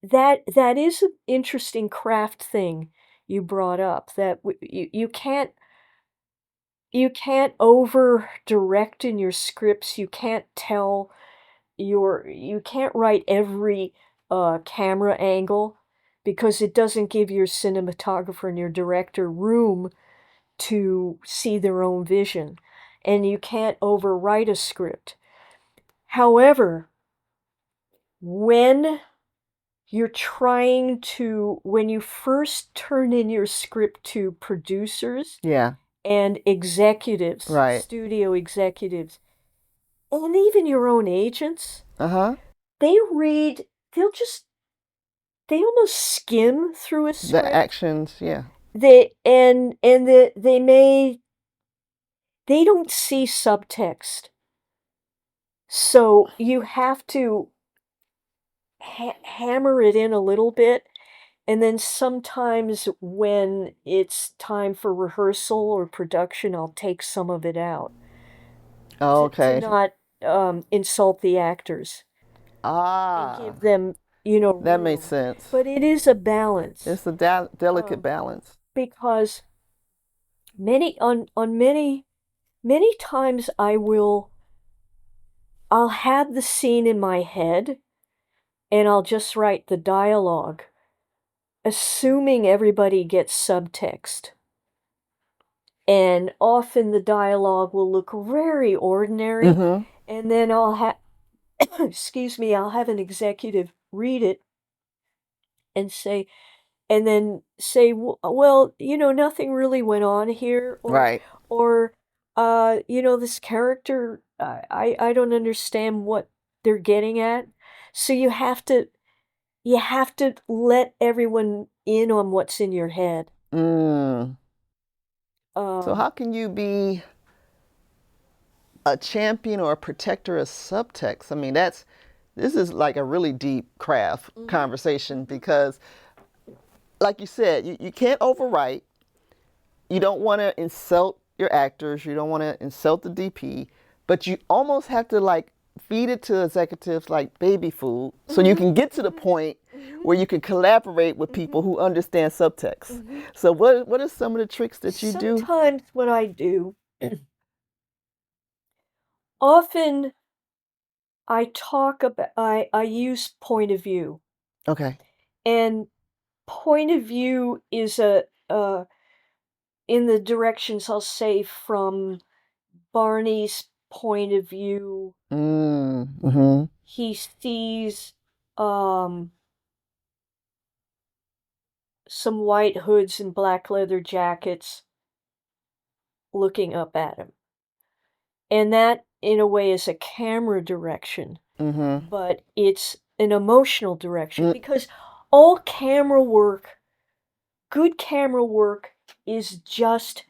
that is an interesting craft thing you brought up, that you can't over direct in your scripts. You can't you can't write every camera angle, because it doesn't give your cinematographer and your director room to see their own vision, and you can't overwrite a script. However, when when you first turn in your script to producers Yeah. and executives, Right. studio executives, and even your own agents, Uh-huh. they'll they almost skim through a The script. actions, yeah. They don't see subtext. So you have to hammer it in a little bit, and then sometimes when it's time for rehearsal or production, I'll take some of it out Oh, to okay. not insult the actors and Ah, give them, that makes room. sense. But it is a balance, It's a delicate balance. because many times I'll have the scene in my head, and I'll just write the dialogue, assuming everybody gets subtext. And often the dialogue will look very ordinary, Mm-hmm. and then I'll have, excuse me, I'll have an executive read it and say, well, nothing really went on here, Right. or, this character, I don't understand what they're getting at. So you have to let everyone in on what's in your head. Mm. So Um, how can you be a champion or a protector of subtext? I mean, this is like a really deep craft conversation, because like you said, you can't overwrite. You don't want to insult your actors. You don't want to insult the DP, but you almost have to like feed it to executives like baby food, so you can get to the point where you can collaborate with people who understand subtext. So what are some of the tricks that you do? Sometimes what I do, often I use point of view, Okay. and point of view is in the directions, I'll say, from Barney's point of view. Mm-hmm. He sees some white hoods and black leather jackets looking up at him. And that, in a way, is a camera direction, Mm-hmm. but it's an emotional direction, Mm. because good camera work is just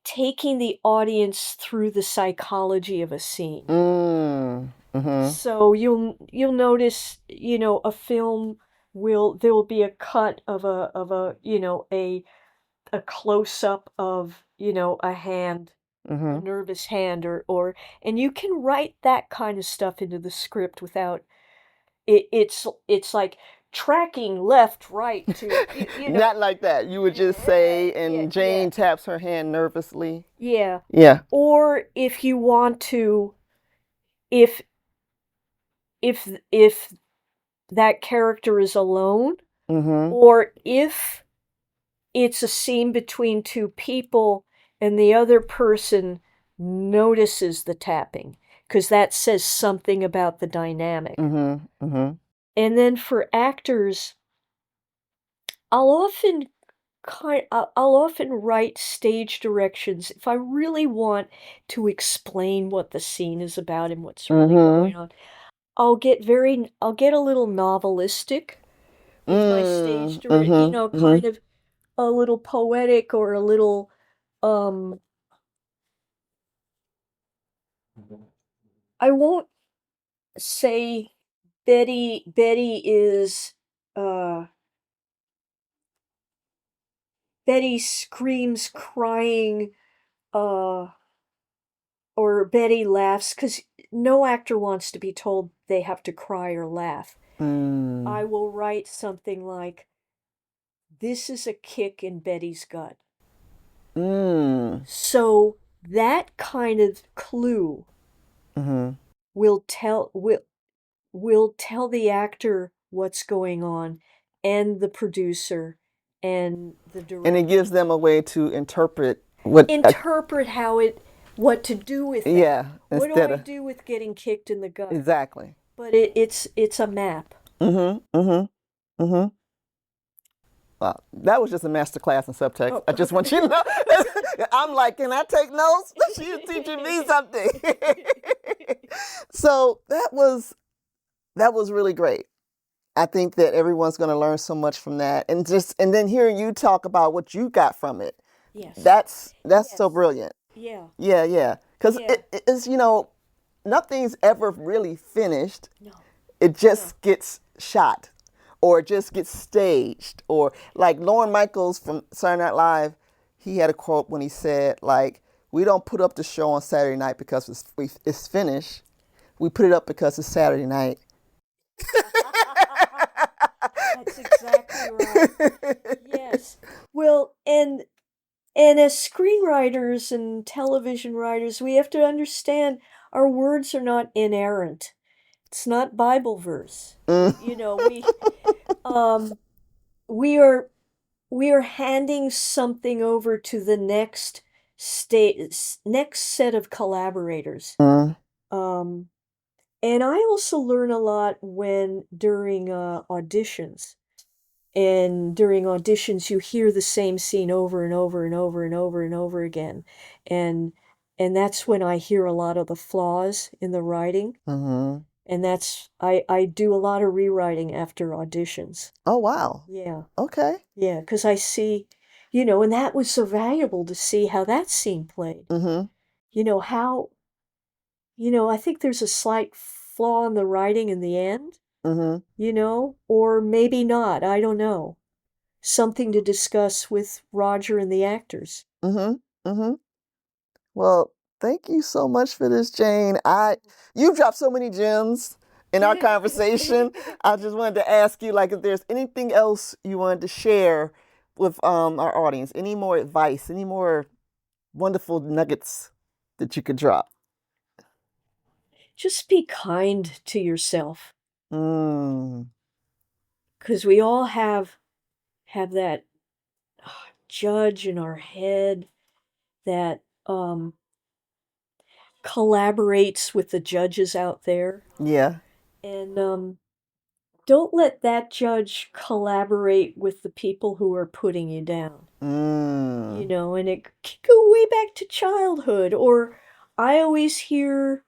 taking the audience through the psychology of a scene. Mm-hmm. So you'll notice, a film there will be a cut of a close up of, a hand, a Mm-hmm. nervous hand, and you can write that kind of stuff into the script without it's like tracking left, right to Not like that. You would just say, and yeah. Jane taps her hand nervously. Yeah. Yeah. Or if you want to, if if that character is alone, Mm-hmm. or if it's a scene between two people and the other person notices the tapping, because that says something about the dynamic. Mm-hmm. Mm-hmm. And then for actors, I'll often I'll often write stage directions if I really want to explain what the scene is about and what's really going on. I'll get a little novelistic with my stage Mm-hmm. kind of a little poetic, or a little I won't say uh Betty screams crying uh or Betty laughs, because no actor wants to be told they have to cry or laugh. I will write something like, "This is a kick in Betty's gut." So that kind of clue will tell the actor what's going on, and the producer and the director. And it gives them a way to interpret what to do with that. Yeah, What do instead I of do with getting kicked in the gut? exactly. But it's a map. Wow, that was just a master class in subtext. Oh. I just want you to know. I'm like, can I take notes? She's teaching me something. So that was really great. I think that everyone's going to learn so much from that, and then hearing you talk about what you got from it. Yes. That's so brilliant. Yeah. Yeah. Because it's nothing's ever really finished. No. It just gets shot, or it just gets staged, or like Lorne Michaels from Saturday Night Live, he had a quote when he said, like, we don't put up the show on Saturday night because it's finished. We put it up because it's Saturday night. That's exactly right. Yes. Well, and as screenwriters and television writers, we have to understand our words are not inerrant. It's not Bible verse. We are handing something over to the next set of collaborators. And I also learn a lot during auditions. And during auditions, you hear the same scene over and over and over and over and over again. And that's when I hear a lot of the flaws in the writing. And I do a lot of rewriting after auditions. Oh, wow. Yeah. Okay. Yeah, because I see, and that was so valuable to see how that scene played. How, I think there's a slight flaw in the writing in the end. Or maybe not. I don't know. Something to discuss with Roger and the actors. Well, thank you so much for this, Jane. You've dropped so many gems in our conversation. I just wanted to ask you, like, if there's anything else you wanted to share with our audience, any more advice, any more wonderful nuggets that you could drop. Just be kind to yourself. Because we all have that judge in our head that collaborates with the judges out there. Yeah. And don't let that judge collaborate with the people who are putting you down. And it can go way back to childhood. Or I always hear,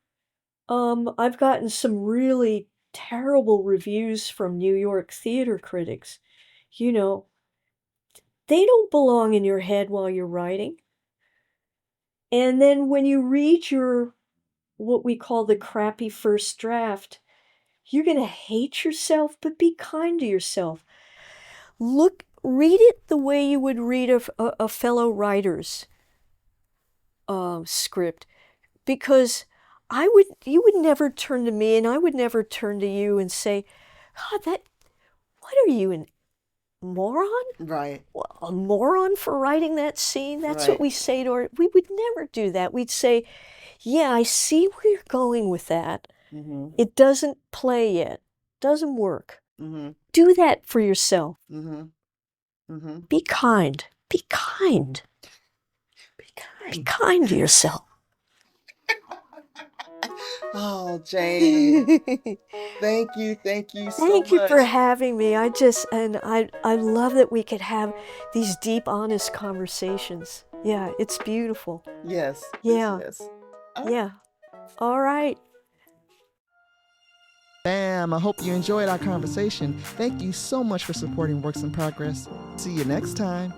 I've gotten some really terrible reviews from New York theater critics. They don't belong in your head while you're writing. And then when you read what we call the crappy first draft, you're going to hate yourself, but be kind to yourself. Read it the way you would read a fellow writer's script, because you would never turn to me, and I would never turn to you and say, what are you, an moron? Right. A moron for writing that scene? That's what we say to we would never do that. We'd say, yeah, I see where you're going with that. It doesn't play yet. Doesn't work. Do that for yourself. Be kind. Be kind. Be kind to yourself. Oh, Jane. Thank you so much. Thank you for having me. I love that we could have these deep, honest conversations. Yeah, it's beautiful. Yes. Yeah. Yes. Yeah. All right. Bam. I hope you enjoyed our conversation. Thank you so much for supporting Works in Progress. See you next time.